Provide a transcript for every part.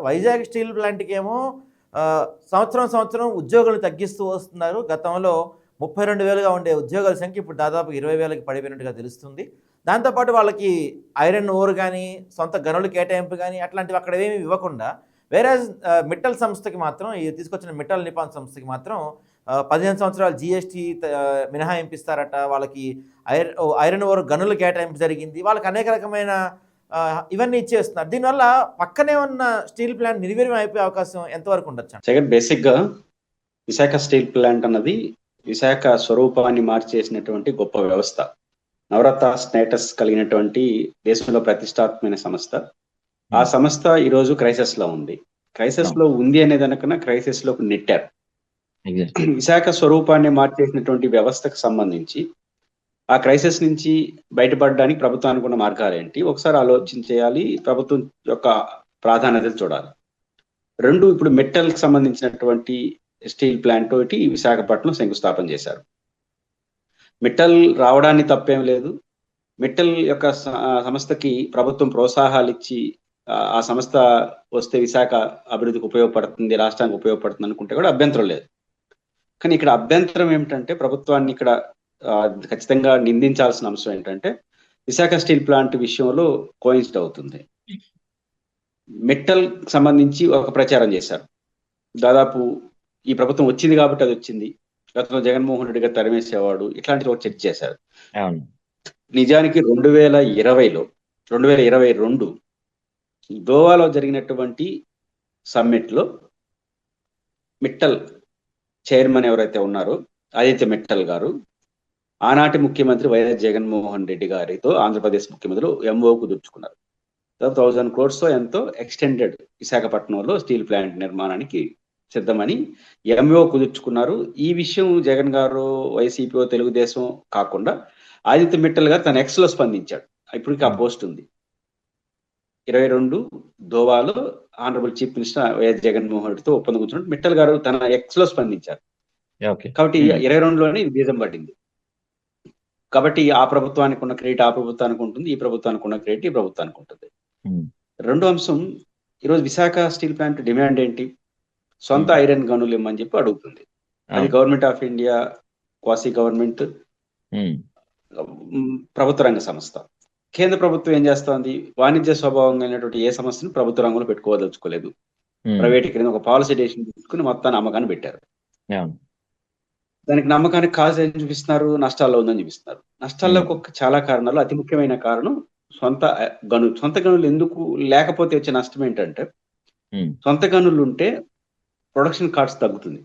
Vizag steel ప్లాంట్కి ఏమో సంవత్సరం ఉద్యోగులు తగ్గిస్తూ వస్తున్నారు. గతంలో 32,000గా ఉండే ఉద్యోగాల సంఖ్య ఇప్పుడు దాదాపు 20,000కి పడిపోయినట్టుగా తెలుస్తుంది. దాంతోపాటు వాళ్ళకి ఐరన్ ఓర్ కానీ, సొంత గనుల కేటాయింపు కానీ అట్లాంటివి అక్కడ ఏమీ ఇవ్వకుండా, వేరే మిట్టల్ సంస్థకి మాత్రం, ఈ తీసుకొచ్చిన మిట్టల్ నిపాన్ సంస్థకి మాత్రం 15 సంవత్సరాలు జీఎస్టీ మినహాయింపు ఇస్తారట. వాళ్ళకి ఐరన్ ఓర్ గనుల కేటాయింపు జరిగింది. వాళ్ళకి అనేక రకమైన ఇవన్నీ ఇచ్చేస్తున్నారు. దీనివల్ల పక్కనే ఉన్న స్టీల్ ప్లాంట్ నిర్వీర్యం అయిపోయే అవకాశం ఎంతవరకు ఉండొచ్చు? జగన్, బేసిక్గా విశాఖ స్టీల్ ప్లాంట్ అన్నది విశాఖ స్వరూపాన్ని మార్చేసినటువంటి గొప్ప వ్యవస్థ. నవరత్న స్టేటస్ కలిగినటువంటి దేశంలో ప్రతిష్టాత్మకమైన సంస్థ. ఆ సంస్థ ఈరోజు క్రైసిస్ లో ఉంది. క్రైసిస్ లో ఉంది అనేదానికన్నా క్రైసిస్ లోకి నెట్టారు. విశాఖ స్వరూపాన్ని మార్చేసినటువంటి వ్యవస్థకు సంబంధించి ఆ క్రైసిస్ నుంచి బయటపడడానికి ప్రభుత్వానికి ఉన్న మార్గాలు ఏంటి ఒకసారి ఆలోచించేయాలి. ప్రభుత్వం యొక్క ప్రాధాన్యతలు చూడాలి. రెండు, ఇప్పుడు మెటల్కి సంబంధించినటువంటి స్టీల్ ప్లాంట్ ఒకటి విశాఖపట్నం శంకుస్థాపన చేశారు. మెటల్ రావడానికి తప్పేం లేదు. మెటల్ యొక్క సంస్థకి ప్రభుత్వం ప్రోత్సాహాలు ఇచ్చి ఆ సంస్థ వస్తే విశాఖ అభివృద్ధికి ఉపయోగపడుతుంది, రాష్ట్రానికి ఉపయోగపడుతుంది అనుకుంటే కూడా అభ్యంతరం లేదు. కానీ ఇక్కడ అభ్యంతరం ఏమిటంటే, ప్రభుత్వాన్ని ఇక్కడ ఖచ్చితంగా నిందించాల్సిన అంశం ఏంటంటే, విశాఖ స్టీల్ ప్లాంట్ విషయంలో కోయిన్సిడ్ అవుతుంది. మెటల్ సంబంధించి ఒక ప్రచారం చేశారు. దాదాపు ఈ ప్రభుత్వం వచ్చింది కాబట్టి అది వచ్చింది, గతంలో జగన్మోహన్ రెడ్డి గారు తరిమేసేవాడు, ఇట్లాంటిది ఒక చర్చ చేశారు. నిజానికి 2022 గోవాలో జరిగినటువంటి సమ్మిట్ లో మిట్టల్ చైర్మన్ ఎవరైతే ఉన్నారో ఆదిత్య మిట్టల్ గారు ఆనాటి ముఖ్యమంత్రి వైఎస్ జగన్మోహన్ రెడ్డి గారితో ఆంధ్రప్రదేశ్ ముఖ్యమంత్రి ఎంఓ కుదుర్చుకున్నారు. 1000 crores ఎంతో ఎక్స్టెండెడ్ విశాఖపట్నంలో స్టీల్ ప్లాంట్ నిర్మాణానికి సిద్ధమని ఎంఓ కుదుర్చుకున్నారు. ఈ విషయం జగన్ గారు, వైసీపీ, తెలుగుదేశం కాకుండా ఆదిత్య మిట్టల్ గారు తన ఎక్స్ లో స్పందించాడు. ఇప్పటికీ ఆ పోస్ట్ ఉంది. 22 గోవాలో honourable chief minister YS Jaganmohan రెడ్డితో ఒప్పందం కూర్చున్నట్టు మిట్టల్ గారు తన ఎక్స్ లో స్పందించారు. కాబట్టి 22లోనే ఇది బీజం పడింది. కాబట్టి ఆ ప్రభుత్వానికి ఉన్న క్రెడిట్ ఆ ప్రభుత్వానికి ఉంటుంది, ఈ ప్రభుత్వానికి ఉన్న క్రెడిట్ ఈ ప్రభుత్వానికి ఉంటుంది. రెండో అంశం, ఈరోజు విశాఖ స్టీల్ ప్లాంట్ డిమాండ్ ఏంటి? సొంత ఐరన్ గనులు ఇమ్మని చెప్పి అడుగుతుంది. అది government of India, quasi government, ప్రభుత్వ రంగ సంస్థ. కేంద్ర ప్రభుత్వం ఏం చేస్తోంది? వాణిజ్య స్వభావంగా అయినటువంటి ఏ సమస్యను ప్రభుత్వ రంగంలో పెట్టుకోదలుచుకోలేదు. ప్రైవేట్ కింద ఒక పాలసీ డెసిషన్ తీసుకుని మొత్తాన్ని అమ్మకాన్ని పెట్టారు. దానికి నమ్మకానికి కాజ్ ఏం చూపిస్తున్నారు? నష్టాల్లో ఉందని చూపిస్తున్నారు. నష్టాల్లో చాలా కారణాలు, అతి ముఖ్యమైన కారణం సొంత గనులు ఎందుకు లేకపోతే వచ్చే నష్టం ఏంటంటే, సొంత గనులు ఉంటే ప్రొడక్షన్ కాస్ట్ తగ్గుతుంది.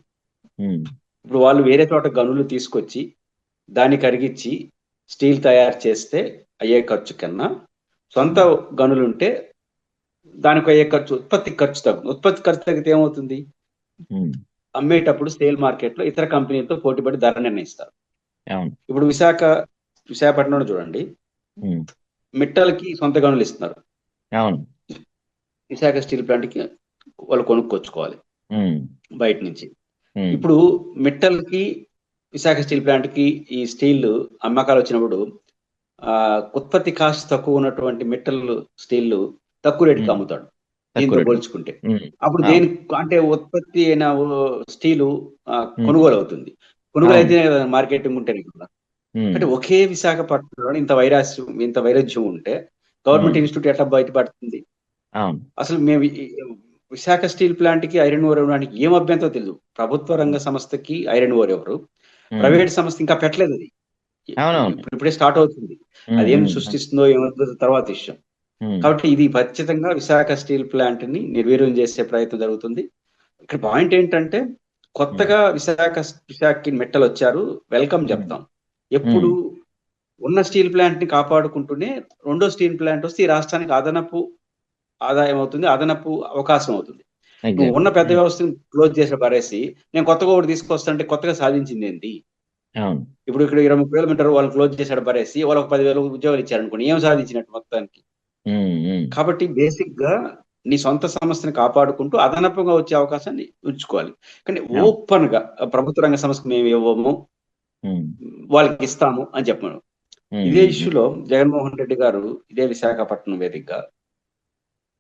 ఇప్పుడు వాళ్ళు వేరే చోట గనులు తీసుకొచ్చి దాన్ని కరిగించి స్టీల్ తయారు చేస్తే అయ్యే ఖర్చు కన్నా సొంత గనులు ఉంటే దానికి అయ్యే ఖర్చు, ఉత్పత్తి ఖర్చు తగ్గుతుంది. ఉత్పత్తి ఖర్చు తగ్గితే ఏమవుతుంది? అమ్మేటప్పుడు సేల్ మార్కెట్ లో ఇతర కంపెనీలతో పోటీపడి ధర నిర్ణయిస్తారు. ఇప్పుడు విశాఖపట్నంలో చూడండి, మిట్టల్కి సొంత గనులు ఇస్తున్నారు, విశాఖ స్టీల్ ప్లాంట్ కి వాళ్ళు కొనుక్కొచ్చుకోవాలి బయట నుంచి. ఇప్పుడు మిట్టల్ కి, విశాఖ స్టీల్ ప్లాంట్ కి ఈ స్టీల్ అమ్మకాలు వచ్చినప్పుడు ఉత్పత్తి కాస్ట్ తక్కువ ఉన్నటువంటి మిట్టల్ స్టీల్ తక్కువ రేటుకి అమ్ముతాడు దీంతో పోల్చుకుంటే. అప్పుడు దేని అంటే ఉత్పత్తి అయిన స్టీలు కొనుగోలు అవుతుంది. కొనుగోలు అయితే మార్కెటింగ్ ఉంటేనే కదా. అంటే ఒకే విశాఖపట్నంలో ఇంత వైరాజ్యం ఉంటే గవర్నమెంట్ ఇన్స్టిట్యూట్ ఎట్లా బయటపడుతుంది? అసలు మేము విశాఖ స్టీల్ ప్లాంట్ కి ఐరన్ ఓర్ ఇవ్వడానికి ఏం అభ్యంతరం తెలియదు. ప్రభుత్వ రంగ సంస్థకి ఐరన్ ఓర్ ఎవరు, ప్రైవేట్ సంస్థ ఇంకా పెట్టలేదు. అది ఇప్పుడే స్టార్ట్ అవుతుంది. అదేం సృష్టిస్తుందో ఏమవుతుందో తర్వాత విషయం. కాబట్టి ఇది ఖచ్చితంగా విశాఖ స్టీల్ ప్లాంట్ ని నిర్వీర్యం చేసే ప్రయత్నం జరుగుతుంది. ఇక్కడ పాయింట్ ఏంటంటే, కొత్తగా విశాఖకి మెట్టలు వచ్చారు, వెల్కమ్ చెప్తాం. ఎప్పుడు ఉన్న స్టీల్ ప్లాంట్ ని కాపాడుకుంటూనే రెండో స్టీల్ ప్లాంట్ వస్తే ఈ రాష్ట్రానికి అదనపు ఆదాయం అవుతుంది, అదనపు అవకాశం అవుతుంది. నువ్వు ఉన్న పెద్ద వ్యవస్థను క్లోజ్ చేసి పడేసి నేను కొత్తగా ఒకటి తీసుకొస్తానంటే కొత్తగా సాధించింది ఏంటి? ఇప్పుడు ఇక్కడ 20-30 వేలు ఉంటారు, వాళ్ళు క్లోజ్ చేసాడు పడేసి వాళ్ళకి 10,000 ఉద్యోగాలు ఇచ్చారు అనుకోండి, ఏం సాధించినట్టు మొత్తానికి? కాబట్టి బేసిక్ గా నీ సొంత సంస్థని కాపాడుకుంటూ అదనపుగా వచ్చే అవకాశాన్ని ఉంచుకోవాలి. కానీ ఓపెన్ గా ప్రభుత్వ రంగ సంస్థకు మేము ఇవ్వము, వాళ్ళకి ఇస్తాము అని చెప్పాను. ఇదే ఇష్యూలో జగన్మోహన్ రెడ్డి గారు ఇదే విశాఖపట్నం వేదికగా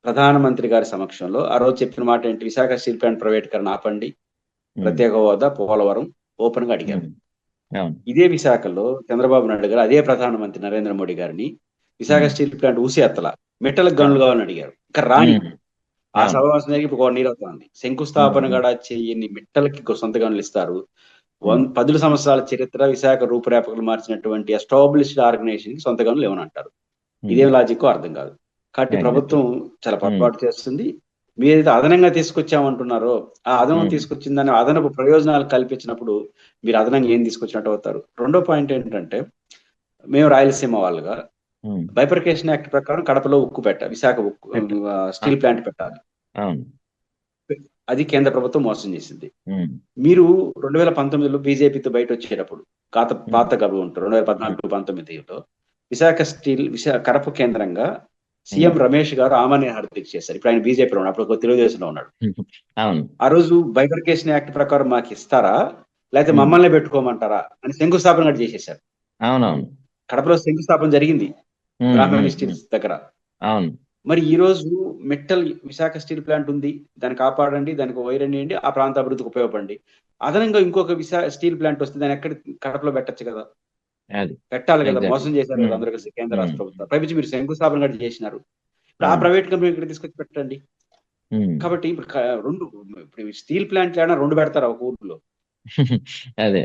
ప్రధానమంత్రి గారి సమక్షంలో ఆ రోజు చెప్పిన మాట ఏంటి? విశాఖ స్టీల్ ప్లాంట్ ప్రైవేటీకరణ ఆపండి, ప్రత్యేక హోదా, పోలవరం ఓపెన్ గా అడిగారు. ఇదే విశాఖలో చంద్రబాబు నాయుడు గారు అదే ప్రధానమంత్రి నరేంద్ర మోడీ గారిని విశాఖ స్టీల్ ప్లాంట్ ఊసి ఎత్తల మెట్టలకు గనులు కావాలని అడిగారు. ఇంకా రాని ఆ సమావేశం జరిగి ఇప్పుడు 1 year అవుతుంది. శంకుస్థాపన కూడా చేయని మిట్టలకి సొంత గనులు ఇస్తారు. 10 సంవత్సరాల చరిత్ర విశాఖ రూపురేఖలు మార్చినటువంటి ఎస్టాబ్లిష్డ్ ఆర్గనైజేషన్ కి సొంత గనులు ఏమనంటారు? ఇదేం లాజిక్ అర్థం కాదు. కాబట్టి ప్రభుత్వం చాలా పొరపాటు చేస్తుంది. మీరైతే అదనంగా తీసుకొచ్చామంటున్నారో ఆ అదనం తీసుకొచ్చిందని అదనపు ప్రయోజనాలు కల్పించినప్పుడు మీరు అదనంగా ఏం తీసుకొచ్చినట్టు అవుతారు. రెండో పాయింట్ ఏంటంటే, మేము రాయలసీమ వాళ్ళుగా బైఫర్కేషన్ యాక్ట్ ప్రకారం కడపలో ఉక్కు పెట్టాలి, విశాఖ ఉక్కు స్టీల్ ప్లాంట్ పెట్టాలి. అది కేంద్ర ప్రభుత్వం మోసం చేసింది. మీరు 2019లో బీజేపీతో బయట వచ్చేటప్పుడు పాత గవర్నమెంట్ 2014-19లో విశాఖ కడప కేంద్రంగా సీఎం రమేష్ గారు ఆమరణ దీక్ష చేశారు. ఇప్పుడు ఆయన బీజేపీలో ఉన్నాడు, అప్పుడు తెలుగుదేశంలో ఉన్నాడు. ఆ రోజు బైఫర్కేషన్ యాక్ట్ ప్రకారం మాకు ఇస్తారా లేకపోతే మమ్మల్ని పెట్టుకోమంటారా అని శంకుస్థాపన కూడా చేసేసారు. కడపలో శంకుస్థాపన జరిగింది బ్రాహ్మణి స్టీల్స్ దగ్గర. మరి ఈ రోజు మెట్టల్ విశాఖ స్టీల్ ప్లాంట్ ఉంది, దాన్ని కాపాడండి, దానికి వైరన్ చేయండి, ఆ ప్రాంత అభివృద్ధికి ఉపయోగపడండి. అదనంగా ఇంకొక స్టీల్ ప్లాంట్ వస్తే దాన్ని ఎక్కడ కడపలో పెట్టచ్చు కదా, పెట్టాలి కదా. మోసం చేశారు కదా అందరూ కలిసి, కేంద్ర రాష్ట్ర ప్రభుత్వం. పైపించి మీరు శంకుస్థాపన కూడా చేసినారు. ఇప్పుడు ఆ ప్రైవేట్ కంపెనీ ఇక్కడ తీసుకొచ్చి పెట్టండి. కాబట్టి ఇప్పుడు స్టీల్ ప్లాంట్ లేనా 2 పెడతారు ఒక ఊర్లో, అదే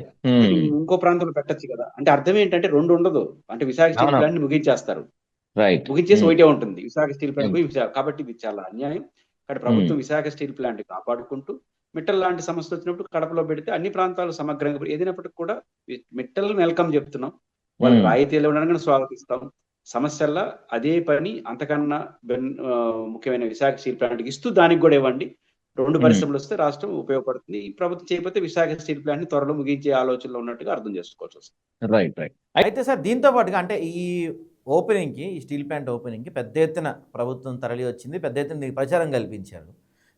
ఇంకో ప్రాంతంలో పెట్టచ్చు కదా. అంటే అర్థం ఏంటంటే 2 ఉండదు. అంటే విశాఖ స్టీల్ ప్లాంట్ ని ముగించేస్తారు, ముగించేసి ఒకటే ఉంటుంది విశాఖ స్టీల్ ప్లాంట్. కాబట్టి ఇది చాలా అన్యాయం. కాబట్టి ప్రభుత్వం విశాఖ స్టీల్ ప్లాంట్ కాపాడుకుంటూ మిట్టల్ లాంటి సమస్య వచ్చినప్పుడు కడపలో పెడితే అన్ని ప్రాంతాలు సమగ్రంగా ఏదైనప్పటికీ కూడా మిట్టల్ వెల్కమ్ చెప్తున్నాం, వాళ్ళకి రాయితీలు ఇవ్వడానికి స్వాగతిస్తాం. సమస్యల్లో అదే పని అంతకన్నా ముఖ్యమైన విశాఖ స్టీల్ ప్లాంట్ ఇస్తూ దానికి కూడా ఇవ్వండి. 2 పరిశ్రమలు వస్తే రాష్ట్రం ఉపయోగపడుతుంది. ప్రభుత్వం చేయకపోతే విశాఖ స్టీల్ ప్లాంట్ ని త్వరలో ముగించే ఆలోచనలో ఉన్నట్టుగా అర్థం చేసుకోవచ్చు. అయితే సార్ దీంతో పాటుగా అంటే ఈ ఓపెనింగ్కి, ఈ స్టీల్ ప్లాంట్ ఓపెనింగ్కి పెద్ద ఎత్తున ప్రభుత్వం తరలి వచ్చింది, పెద్ద ఎత్తున దీనికి ప్రచారం కల్పించారు.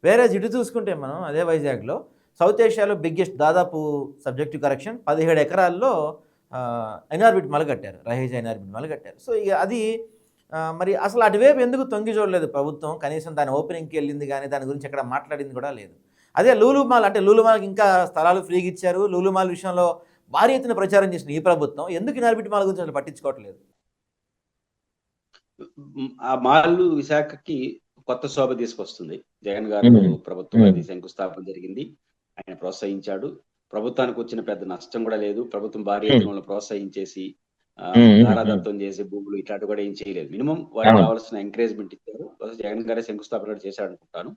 వేరే ఇటు చూసుకుంటే మనం అదే వైజాగ్లో సౌత్ ఏషియాలో బిగ్గెస్ట్ దాదాపు సబ్జెక్టివ్ కరెక్షన్ 17 ఎకరాల్లో ఎన్ఆర్బిట్ మొదలుకట్టారు, రహేజ్ ఎన్ఆర్బిట్ మొదలుకట్టారు. సో ఇక అది మరి అసలు అటువైపు ఎందుకు తొంగి చూడలేదు ప్రభుత్వం? కనీసం దాని ఓపెనింగ్కి వెళ్ళింది కానీ దాని గురించి ఎక్కడ మాట్లాడింది కూడా లేదు. అదే లూలు మాల్, అంటే లూలు మాల్కి ఇంకా స్థలాలు ఫ్రీగా ఇచ్చారు. లూలు మాల్ విషయంలో భారీ ఎత్తున ప్రచారం చేసిన ఈ ప్రభుత్వం ఎందుకు ఎన్ఆర్బిట్ మాల్ గురించి అసలు పట్టించుకోవట్లేదు? ఆ మాల్ విశాఖకి కొత్త శోభ తీసుకొస్తుంది. జగన్ గారు ప్రభుత్వం అది శంకుస్థాపన జరిగింది, ఆయన ప్రోత్సహించాడు. ప్రభుత్వానికి వచ్చిన పెద్ద నష్టం కూడా లేదు. ప్రభుత్వం భారీ ఎత్తున ప్రోత్సహించేసి ధారాదత్తం చేసి భూములు ఇట్లాంటి కూడా ఏం చేయలేదు. మినిమం వారికి కావాల్సిన ఎంకరేజ్మెంట్ ఇచ్చారు. జగన్ గారే శంకుస్థాపన చేశాడు అనుకుంటాను.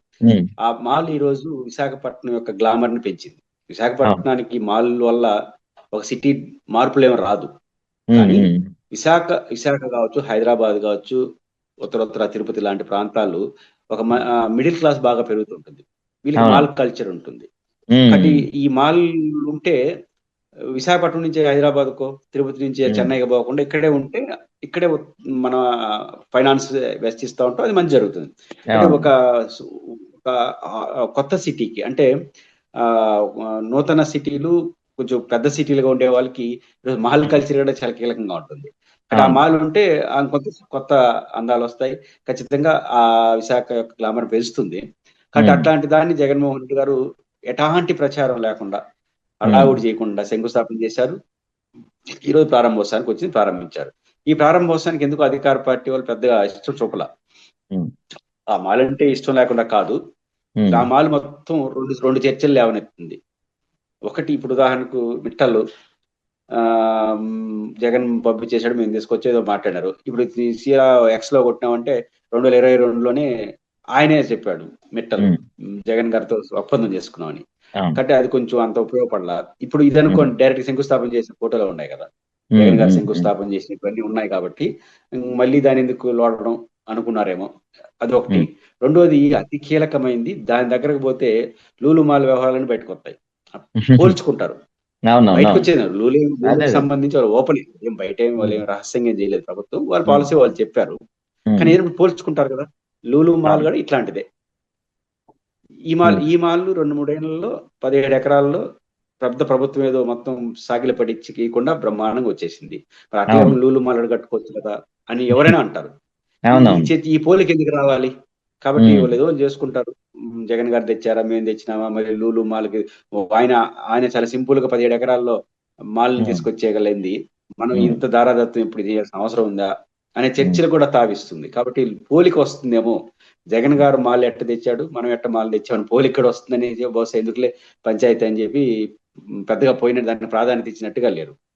ఆ మాల్ ఈ రోజు విశాఖపట్నం యొక్క గ్లామర్ ని పెంచింది. విశాఖపట్నానికి మాల్ వల్ల ఒక సిటీ మార్పులు ఏమో రాదు, కానీ విశాఖ కావచ్చు, హైదరాబాద్ కావచ్చు, ఉత్తర తిరుపతి లాంటి ప్రాంతాలు ఒక మిడిల్ క్లాస్ బాగా పెరుగుతుంటుంది. వీళ్ళకి మాల్ కల్చర్ ఉంటుంది. కాబట్టి ఈ మాల్ ఉంటే విశాఖపట్నం నుంచి హైదరాబాద్కో, తిరుపతి నుంచి చెన్నైకి పోకుండా ఇక్కడే ఉంటే ఇక్కడే మన ఫైనాన్స్ వెచ్చిస్తూ ఉంటాం, అది మంచి జరుగుతుంది. అంటే ఒక కొత్త సిటీకి, అంటే నూతన సిటీలు కొంచెం పెద్ద సిటీలుగా ఉండే వాళ్ళకి మాల్ కల్చర్ కూడా చాలా కీలకంగా ఉంటుంది. ఆ మాల్ ఉంటే కొత్త అందాలు వస్తాయి. ఖచ్చితంగా ఆ విశాఖ యొక్క గ్లామర్ పెంచుతుంది. కాబట్టి అట్లాంటి దాన్ని జగన్మోహన్ రెడ్డి గారు ఎలాంటి ప్రచారం లేకుండా, అడావుడి చేయకుండా శంకుస్థాపన చేశారు. ఈరోజు ప్రారంభోత్సవానికి ప్రారంభించారు. ఈ ప్రారంభోత్సవానికి ఎందుకు అధికార పార్టీ వాళ్ళు పెద్దగా ఇష్టం చూపల. ఆ మాల్ అంటే ఇష్టం లేకుండా కాదు, ఆ మాల్ మొత్తం రెండు చర్చలు లేవనెత్తుంది. ఒకటి, ఇప్పుడు ఉదాహరణకు మిట్టలు జగన్ పంపించేసాడు, మేము తీసుకొచ్చేదో మాట్లాడారు. ఇప్పుడు ఎక్స్ లో కొట్టినామంటే 2022లోనే ఆయనే చెప్పాడు మిట్టలు జగన్ గారితో ఒప్పందం చేసుకున్నామని. కాబట్టి అది కొంచెం అంత ఉపయోగపడలా. ఇప్పుడు ఇది అనుకోండి, డైరెక్ట్ శంకుస్థాపన చేసిన ఫోటోలు ఉన్నాయి కదా, జగన్ గారు శంకుస్థాపన చేసిన ఇవన్నీ ఉన్నాయి కాబట్టి మళ్ళీ దాని ఎందుకు లోడడం అనుకున్నారేమో, అదొకటి. రెండోది అతి కీలకమైంది, దాని దగ్గరకు పోతే లూలు మాల్ వ్యవహారాలను బయటకు వస్తాయి, పోల్చుకుంటారు. బయటకు వచ్చేది లూలుకి సంబంధించి వాళ్ళు ఓపెన్ ఏం బయట వాళ్ళు ఏం రహస్యంగా ఏం చేయలేదు ప్రభుత్వం, వాళ్ళ పాలసీ వాళ్ళు చెప్పారు. కానీ ఏదో పోల్చుకుంటారు కదా, లూలు మాల్ కూడా ఇట్లాంటిదే. ఈ మాల్లు 2-3 ఏళ్లలో 17 ఎకరాల్లో పెద్ద ప్రభుత్వం ఏదో మొత్తం సాగిల పడిచ్చకుండా బ్రహ్మాండంగా వచ్చేసింది. మరి అట్లా లూలు మాల్ కట్టుకోవచ్చు కదా అని ఎవరైనా అంటారు. ఈ పోలికి ఎందుకు రావాలి? కాబట్టి వాళ్ళు ఏదో చేసుకుంటారు. జగన్ గారు తెచ్చారా, మేము తెచ్చినామా, మరి లూలు మాల్కి ఆయన ఆయన చాలా సింపుల్ గా 17 ఎకరాల్లో మాల్ని తీసుకొచ్చేయగలిగింది. మనం ఇంత దారాదత్తం ఇప్పుడు చేయాల్సిన అవసరం ఉందా అనే చర్చలు కూడా తావిస్తుంది. కాబట్టి పోలిక వస్తుందేమో, జగన్ గారు మాల్ ఎట్ట తెచ్చాడు, మనం ఎట్ట మాల్ తెచ్చామని పోలిక కూడా వస్తుందని బహుశా ఎందుకులే పంచాయతీ అని చెప్పి పెద్దగా పోయిన దాన్ని ప్రాధాన్యత ఇచ్చినట్టుగా లేరు.